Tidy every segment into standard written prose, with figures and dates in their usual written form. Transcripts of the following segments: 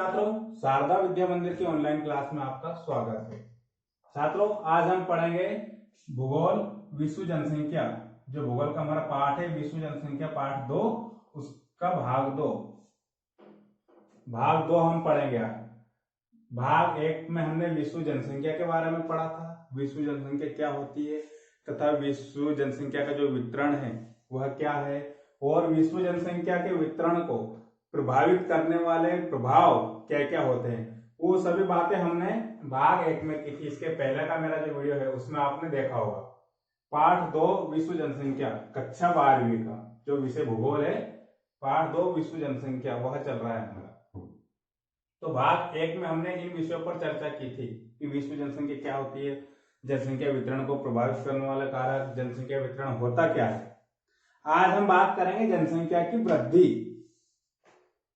छात्रों, शारदा विद्या मंदिर की ऑनलाइन क्लास में आपका स्वागत है। छात्रों, आज हम पढ़ेंगे भूगोल विश्व जनसंख्या। जो भूगोल का हमारा पाठ है विश्व जनसंख्या पाठ 2, उसका भाग दो हम पढ़ेंगे आज। भाग 1 में हमने विश्व जनसंख्या के बारे में पढ़ा था, विश्व जनसंख्या क्या होती है तथा विश्व जनसंख्या का जो वितरण है वह क्या है, और विश्व जनसंख्या के वितरण को प्रभावित करने वाले प्रभाव क्या क्या होते हैं, वो सभी बातें हमने भाग 1 में की थी। इसके पहले का मेरा जो वीडियो है उसमें आपने देखा होगा। पाठ 2 विश्व जनसंख्या कक्षा 12वीं का जो विषय भूगोल है, पाठ 2 विश्व जनसंख्या वह चल रहा है हमारा। तो भाग 1 में हमने इन विषयों पर चर्चा की थी कि विश्व जनसंख्या क्या होती है, जनसंख्या वितरण को प्रभावित करने वाला कारक, जनसंख्या वितरण होता क्या है। आज हम बात करेंगे जनसंख्या की वृद्धि,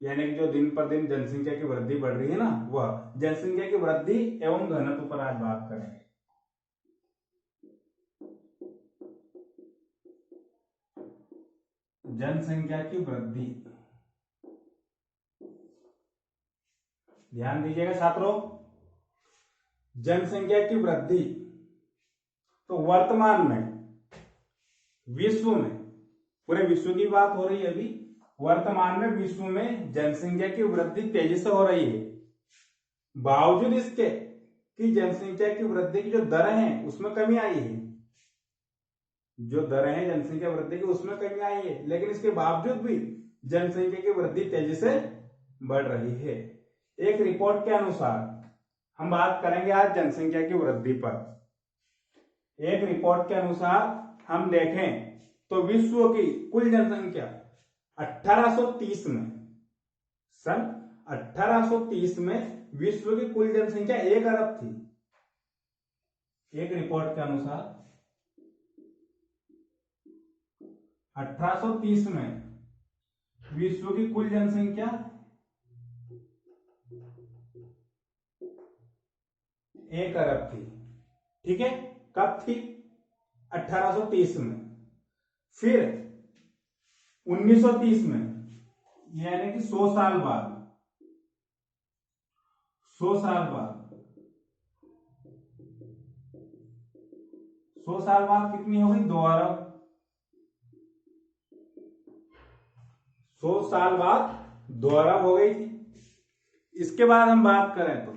यानी कि जो दिन पर दिन जनसंख्या की वृद्धि बढ़ रही है ना, वह जनसंख्या की वृद्धि एवं घनत्व पर आज बात करेंगे। जनसंख्या की वृद्धि, ध्यान दीजिएगा छात्रों, जनसंख्या की वृद्धि। तो वर्तमान में विश्व में, पूरे विश्व की बात हो रही है अभी, वर्तमान में विश्व में जनसंख्या की वृद्धि तेजी से हो रही है। बावजूद इसके कि जनसंख्या की वृद्धि की जो दर है उसमें कमी आई है, जो दर है जनसंख्या वृद्धि की उसमें कमी आई है, लेकिन इसके बावजूद भी जनसंख्या की वृद्धि तेजी से बढ़ रही है। एक रिपोर्ट के अनुसार हम बात करेंगे आज जनसंख्या की वृद्धि पर। एक रिपोर्ट के अनुसार हम देखें तो विश्व की कुल जनसंख्या 1830 में, सन 1830 में विश्व की कुल जनसंख्या 1 अरब थी। एक रिपोर्ट के अनुसार 1830 में विश्व की कुल जनसंख्या 1 अरब थी। ठीक है, कब थी? 1830 में। फिर 1930 में, यानी कि 100 साल बाद, 100 साल बाद कितनी हो गई? 2 अरब। 100 साल बाद 2 अरब हो गई थी। इसके बाद हम बात करें तो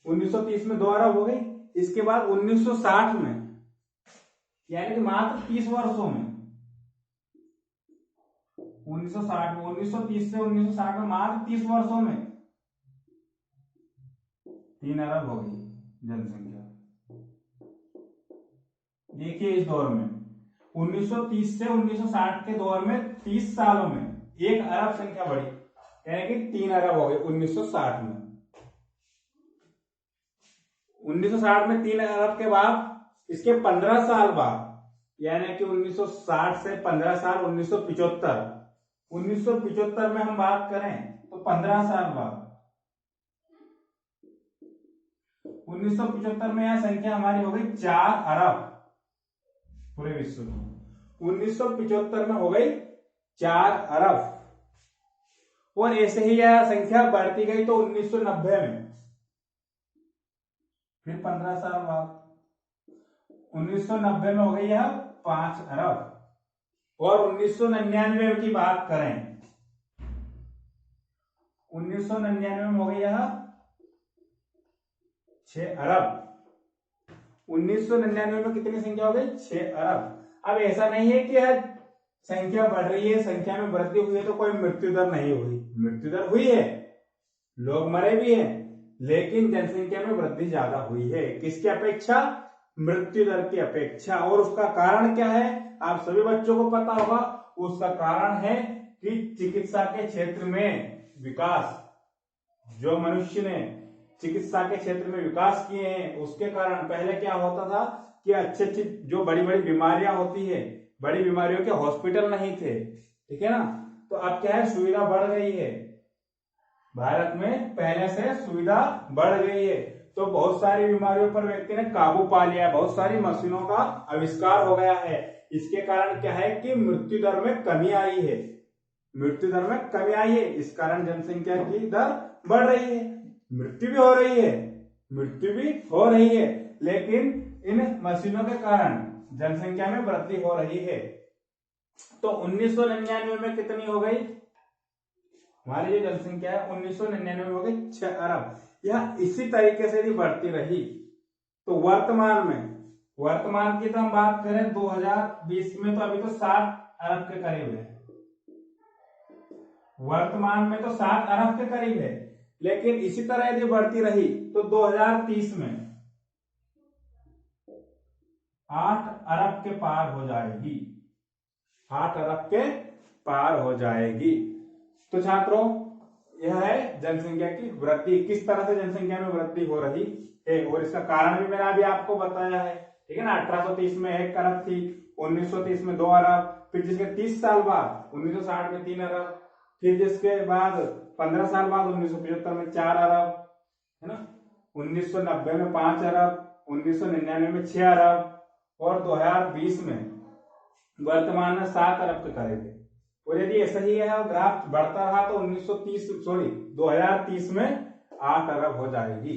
1930 में 2 अरब हो गई। इसके बाद 1960 में, यानी कि मात्र 30 वर्षों में, 1930 से 1960 में मात्र 30 वर्षों में 3 अरब हो गई जनसंख्या। देखिए इस दौर में 1930 से 1960 के दौर में 30 सालों में 1 अरब संख्या बढ़ी, यानी कि 3 अरब हो गई 1960 में। 1960 में 3 अरब के बाद इसके 15 साल बाद, यानी कि 1960 से 15 साल 1975 में हम बात करें तो 15 साल बाद 1975 में यह संख्या हमारी हो गई 4 अरब पूरे विश्व में। 1975 में हो गई 4 अरब, और ऐसे ही यह संख्या बढ़ती गई तो 1990 में फिर 15 साल बाद 1990 में हो गई यह 5 अरब, और 1999 की बात करें 1999 में हो गई यह 6 अरब। 1999 में कितनी संख्या हो गई? 6 अरब। अब ऐसा नहीं है कि यह संख्या बढ़ रही है, संख्या में वृद्धि हुई है तो कोई मृत्यु दर नहीं हुई, मृत्यु दर हुई है, लोग मरे भी हैं, लेकिन जनसंख्या में वृद्धि ज्यादा हुई है। किसकी अपेक्षा? मृत्यु दर की अपेक्षा। और उसका कारण क्या है? आप सभी बच्चों को पता होगा। उसका कारण है कि चिकित्सा के क्षेत्र में विकास, जो मनुष्य ने चिकित्सा के क्षेत्र में विकास किए हैं उसके कारण। पहले क्या होता था कि अच्छे अच्छे जो बड़ी बड़ी बीमारियां होती है, बड़ी बीमारियों के हॉस्पिटल नहीं थे, ठीक है ना। तो अब क्या है, सुविधा बढ़ गई है, भारत में पहले से सुविधा बढ़ गई है, तो बहुत सारी बीमारियों पर व्यक्ति ने काबू पा लिया है, बहुत सारी मशीनों का आविष्कार हो गया है। इसके कारण क्या है कि मृत्यु दर में कमी आई है। मृत्यु दर में कमी आई है, इस कारण जनसंख्या की दर बढ़ रही है। मृत्यु भी हो रही है, मृत्यु भी हो रही है, लेकिन इन मशीनों के कारण जनसंख्या में वृद्धि हो रही है। तो 1999 में कितनी हो गई हमारी जो जनसंख्या है, 1999 में हो गई 6 अरब। यह इसी तरीके से यदि बढ़ती रही तो वर्तमान की तो हम बात करें 2020 में तो अभी तो 7 अरब के करीब है, वर्तमान में तो 7 अरब के करीब है, लेकिन इसी तरह यदि बढ़ती रही तो 2030 में 8 अरब के पार हो जाएगी, 8 अरब के पार हो जाएगी। तो छात्रों, यह है जनसंख्या की वृद्धि, किस तरह से जनसंख्या में वृद्धि हो रही है, और इसका कारण भी मैंने अभी आपको बताया है, ठीक है ना। 1830 में 1 अरब थी, 1930 में 2 अरब, फिर जिसके 30 साल बाद 1960 में 3 अरब, फिर जिसके बाद 15 साल बाद 1975 में 4 अरब, है ना, 1990 में 5 अरब, 1999 में 6 अरब, और 2020 में वर्तमान में 7 अरब के करीब है। और यदि ऐसा ही है ग्राफ बढ़ता रहा तो 2030 में 8 अरब हो जाएगी।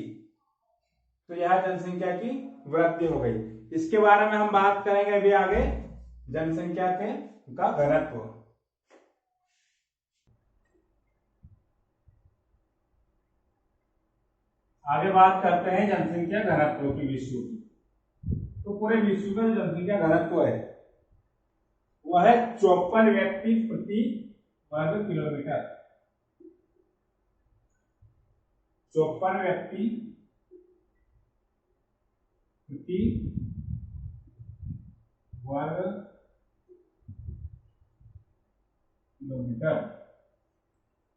तो यह जनसंख्या की वृद्धि हो गई। इसके बारे में हम बात करेंगे अभी आगे, जनसंख्या का घनत्व। आगे बात करते हैं जनसंख्या घनत्व की विश्व की। तो पूरे विश्व का जो जनसंख्या घनत्व है वह है 54 व्यक्ति प्रति वर्ग किलोमीटर। 54 व्यक्ति प्रति वर्ग किलोमीटर।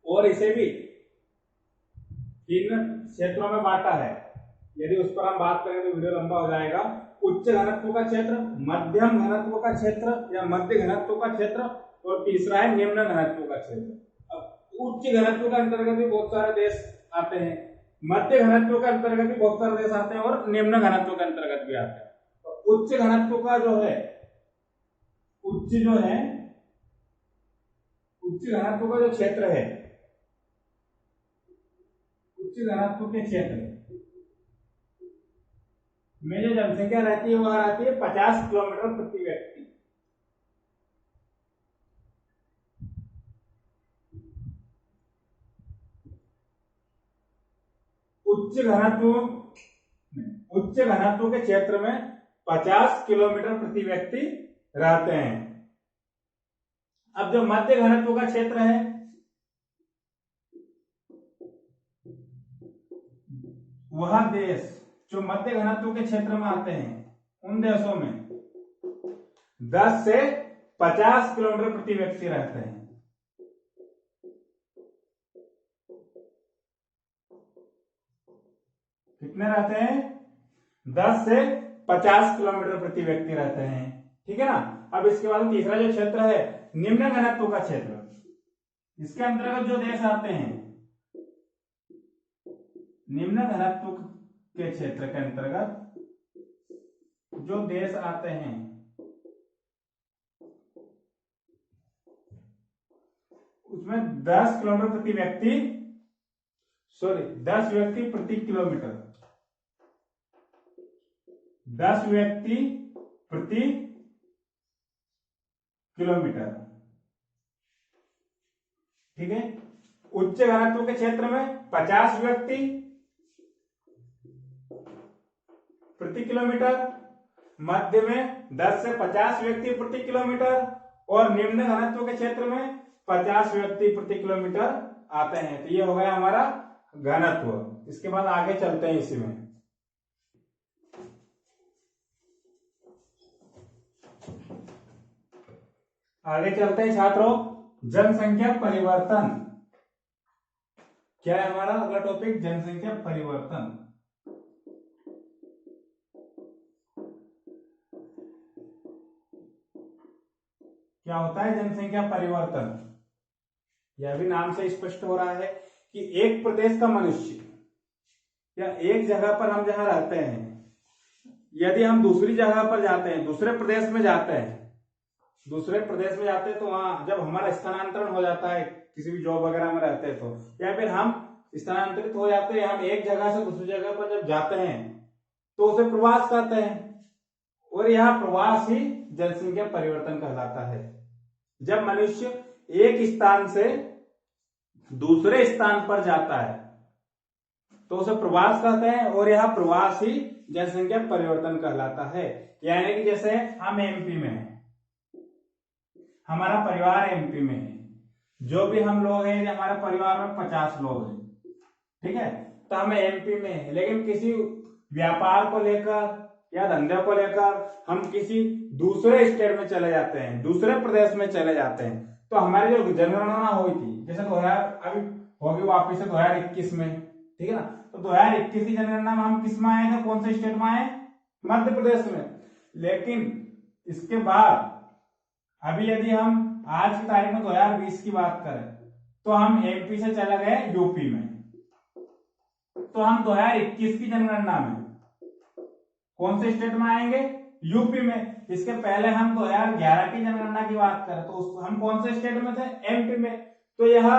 और इसे भी 3 क्षेत्रों में बांटा है, यदि उस पर हम बात करें तो वीडियो लंबा हो जाएगा। उच्च घनत्व का क्षेत्र, मध्यम घनत्व का क्षेत्र या मध्य घनत्व का क्षेत्र, और तीसरा है निम्न घनत्व का क्षेत्र। अब उच्च घनत्व के अंतर्गत भी बहुत सारे देश आते हैं, मध्य घनत्व के अंतर्गत भी बहुत सारे देश आते हैं, और निम्न घनत्व के अंतर्गत भी आते हैं। तो उच्च घनत्व का जो है, उच्च घनत्व का जो क्षेत्र है, उच्च घनत्व के क्षेत्र में जो जनसंख्या रहती है वह रहती है 50 किलोमीटर प्रति व्यक्ति। उच्च घनत्व के क्षेत्र में 50 किलोमीटर प्रति व्यक्ति रहते हैं। अब जो मध्य घनत्व का क्षेत्र है वह देश जो मध्य घनत्व के क्षेत्र में आते हैं उन देशों में 10 से 50 किलोमीटर प्रति व्यक्ति रहते हैं। कितने रहते हैं? 10 से 50 किलोमीटर प्रति व्यक्ति रहते हैं, ठीक है ना। अब इसके बाद तीसरा जो क्षेत्र है निम्न घनत्व का क्षेत्र, इसके अंतर्गत जो देश आते हैं, निम्न घनत्व के क्षेत्र के अंतर्गत जो देश आते हैं उसमें 10 किलोमीटर प्रति व्यक्ति 10 व्यक्ति प्रति किलोमीटर, 10 व्यक्ति प्रति किलोमीटर, ठीक है। उच्च घनत्व के क्षेत्र में 50 व्यक्ति प्रति किलोमीटर, मध्य में 10 से 50 व्यक्ति प्रति किलोमीटर, और निम्न घनत्व के क्षेत्र में 50 व्यक्ति प्रति किलोमीटर आते हैं। तो ये हो गया हमारा घनत्व। इसके बाद आगे चलते हैं इसी में। आगे चलते हैं छात्रों, जनसंख्या परिवर्तन। क्या है हमारा अगला टॉपिक? जनसंख्या परिवर्तन। क्या होता है जनसंख्या परिवर्तन? यह भी नाम से स्पष्ट हो रहा है कि एक प्रदेश का मनुष्य या एक जगह पर हम जहां रहते हैं, यदि हम दूसरी जगह पर जाते हैं, दूसरे प्रदेश में जाते हैं, दूसरे प्रदेश में जाते हैं तो वहां जब हमारा स्थानांतरण हो जाता है किसी भी जॉब वगैरह में रहते हैं तो, या फिर हम स्थानांतरित हो जाते हैं, हम एक जगह से दूसरी जगह पर जब जाते हैं तो उसे प्रवास कहते हैं। और यह प्रवास ही जनसंख्या परिवर्तन कहलाता है। जब मनुष्य एक स्थान से दूसरे स्थान पर जाता है तो उसे प्रवास कहते हैं, और यह प्रवास ही जनसंख्या परिवर्तन कहलाता है। यानी कि जैसे हम एमपी में हैं, हमारा परिवार एमपी में है, जो भी हम लोग हैं, हमारे परिवार में 50 लोग हैं, ठीक है, तो हम एमपी में हैं, लेकिन किसी व्यापार को लेकर या धंधे को लेकर हम किसी दूसरे स्टेट में चले जाते हैं, दूसरे प्रदेश में चले जाते हैं, तो हमारी जो जनगणना हुई थी, जैसे 2000 अभी होगी वापिस से 2021 में, ठीक है ना, तो 2021 की जनगणना में हम किस में आए थे, कौन से स्टेट में आए, मध्य प्रदेश में। लेकिन इसके बाद अभी यदि हम आज की तारीख में 2020 की बात करें तो हम एमपी से चले गए यूपी में, तो हम 2021 की जनगणना में कौन से स्टेट में आएंगे, यूपी में। इसके पहले हम 2011 की जनगणना की बात करें तो हम कौन से स्टेट में थे, एमपी में। तो यह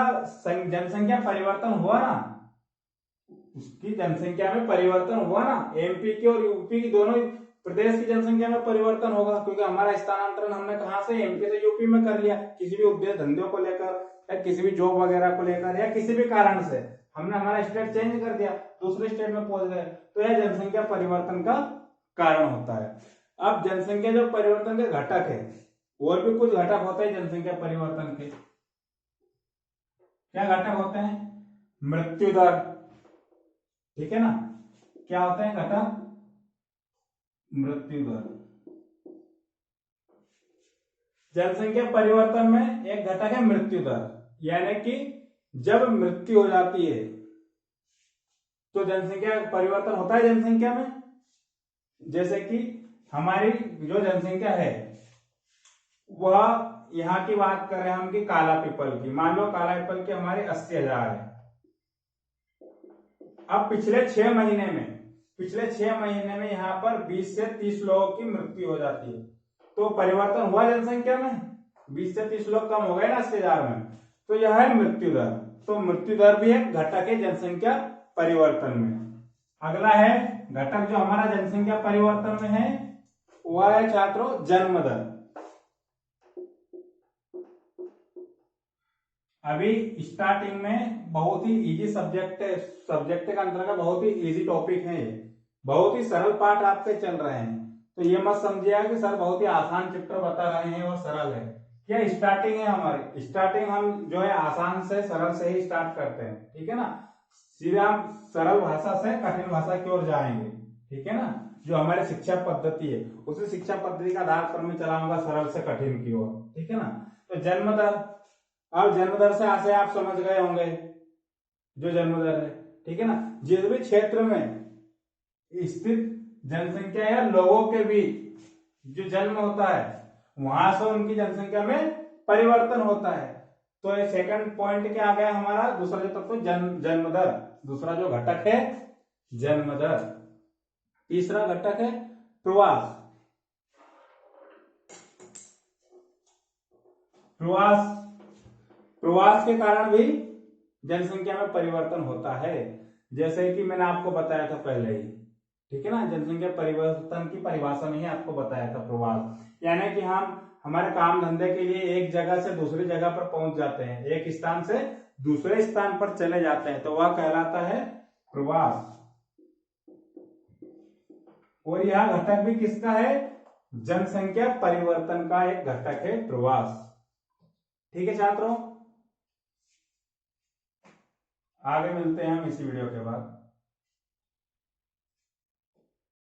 जनसंख्या परिवर्तन हुआ ना, उसकी जनसंख्या में परिवर्तन हुआ ना, एमपी की और यूपी की दोनों प्रदेश की जनसंख्या में परिवर्तन होगा, क्योंकि हमारा स्थानांतरण हमने कहा से, एमपी से यूपी में कर लिया, किसी भी उद्देश्य धंधों को लेकर या किसी भी जॉब वगैरह को लेकर या किसी भी कारण से हमने हमारा स्टेट चेंज कर दिया, दूसरे स्टेट में पहुंच गए, तो यह जनसंख्या परिवर्तन का कारण होता है। अब जनसंख्या जो परिवर्तन के घटक है, और भी कुछ घटक होते हैं जनसंख्या परिवर्तन के। क्या घटक होते हैं, मृत्यु दर, ठीक है ना, क्या होते हैं घटक, मृत्यु दर। जनसंख्या परिवर्तन में एक घटक है मृत्यु दर, यानी कि जब मृत्यु हो जाती है तो जनसंख्या परिवर्तन होता है जनसंख्या में। जैसे कि हमारी जो जनसंख्या है वह, यहाँ की बात करें हम कि काला पीपल की, मान लो काला पीपल की हमारी 80,000 है। अब पिछले 6 महीने में यहाँ पर 20 से 30 लोगों की मृत्यु हो जाती है, तो परिवर्तन हुआ जनसंख्या में, 20 से 30 लोग कम हो गए ना 80,000 में, तो यह है मृत्यु दर। तो मृत्यु दर भी एक घटक है जनसंख्या परिवर्तन में। अगला है घटक जो हमारा जनसंख्या परिवर्तन में है, वह है छात्रों जन्म दर। अभी स्टार्टिंग में बहुत ही इजी सब्जेक्ट के अंतर्गत बहुत ही इजी टॉपिक है, बहुत ही सरल पाठ आपके चल रहे हैं, तो ये मत समझिएगा कि सर बहुत ही आसान चैप्टर बता रहे हैं और सरल है। क्या स्टार्टिंग है हमारी, स्टार्टिंग हम जो है आसान से सरल से ही स्टार्ट करते हैं, ठीक है ना, सीधे हम सरल भाषा से कठिन भाषा की ओर जाएंगे, ठीक है ना, जो हमारी शिक्षा पद्धति है उसी शिक्षा पद्धति का आधार पर मैं चलाऊंगा सरल से कठिन की ओर, ठीक है ना। तो जन्म दर, अब जन्म दर से आप समझ गए होंगे जो जन्म दर है, ठीक है ना, जिस भी क्षेत्र में स्थित जनसंख्या या लोगों के बीच जो जन्म होता है वहां से उनकी जनसंख्या में परिवर्तन होता है। तो ये सेकंड पॉइंट क्या आ गया हमारा, दूसरा जो तत्व जन्म दर, दूसरा जो घटक है जन्म दर। तीसरा घटक है प्रवास। प्रवास के कारण भी जनसंख्या में परिवर्तन होता है, जैसे कि मैंने आपको बताया था पहले ही, ठीक है ना, जनसंख्या परिवर्तन की परिभाषा में ही आपको बताया था प्रवास, यानी कि हम हमारे काम धंधे के लिए एक जगह से दूसरी जगह पर पहुंच जाते हैं, एक स्थान से दूसरे स्थान पर चले जाते हैं, तो वह कहलाता है प्रवास। और यह घटक भी किसका है, जनसंख्या परिवर्तन का एक घटक है प्रवास, ठीक है छात्रों। आगे मिलते हैं हम इसी वीडियो के बाद।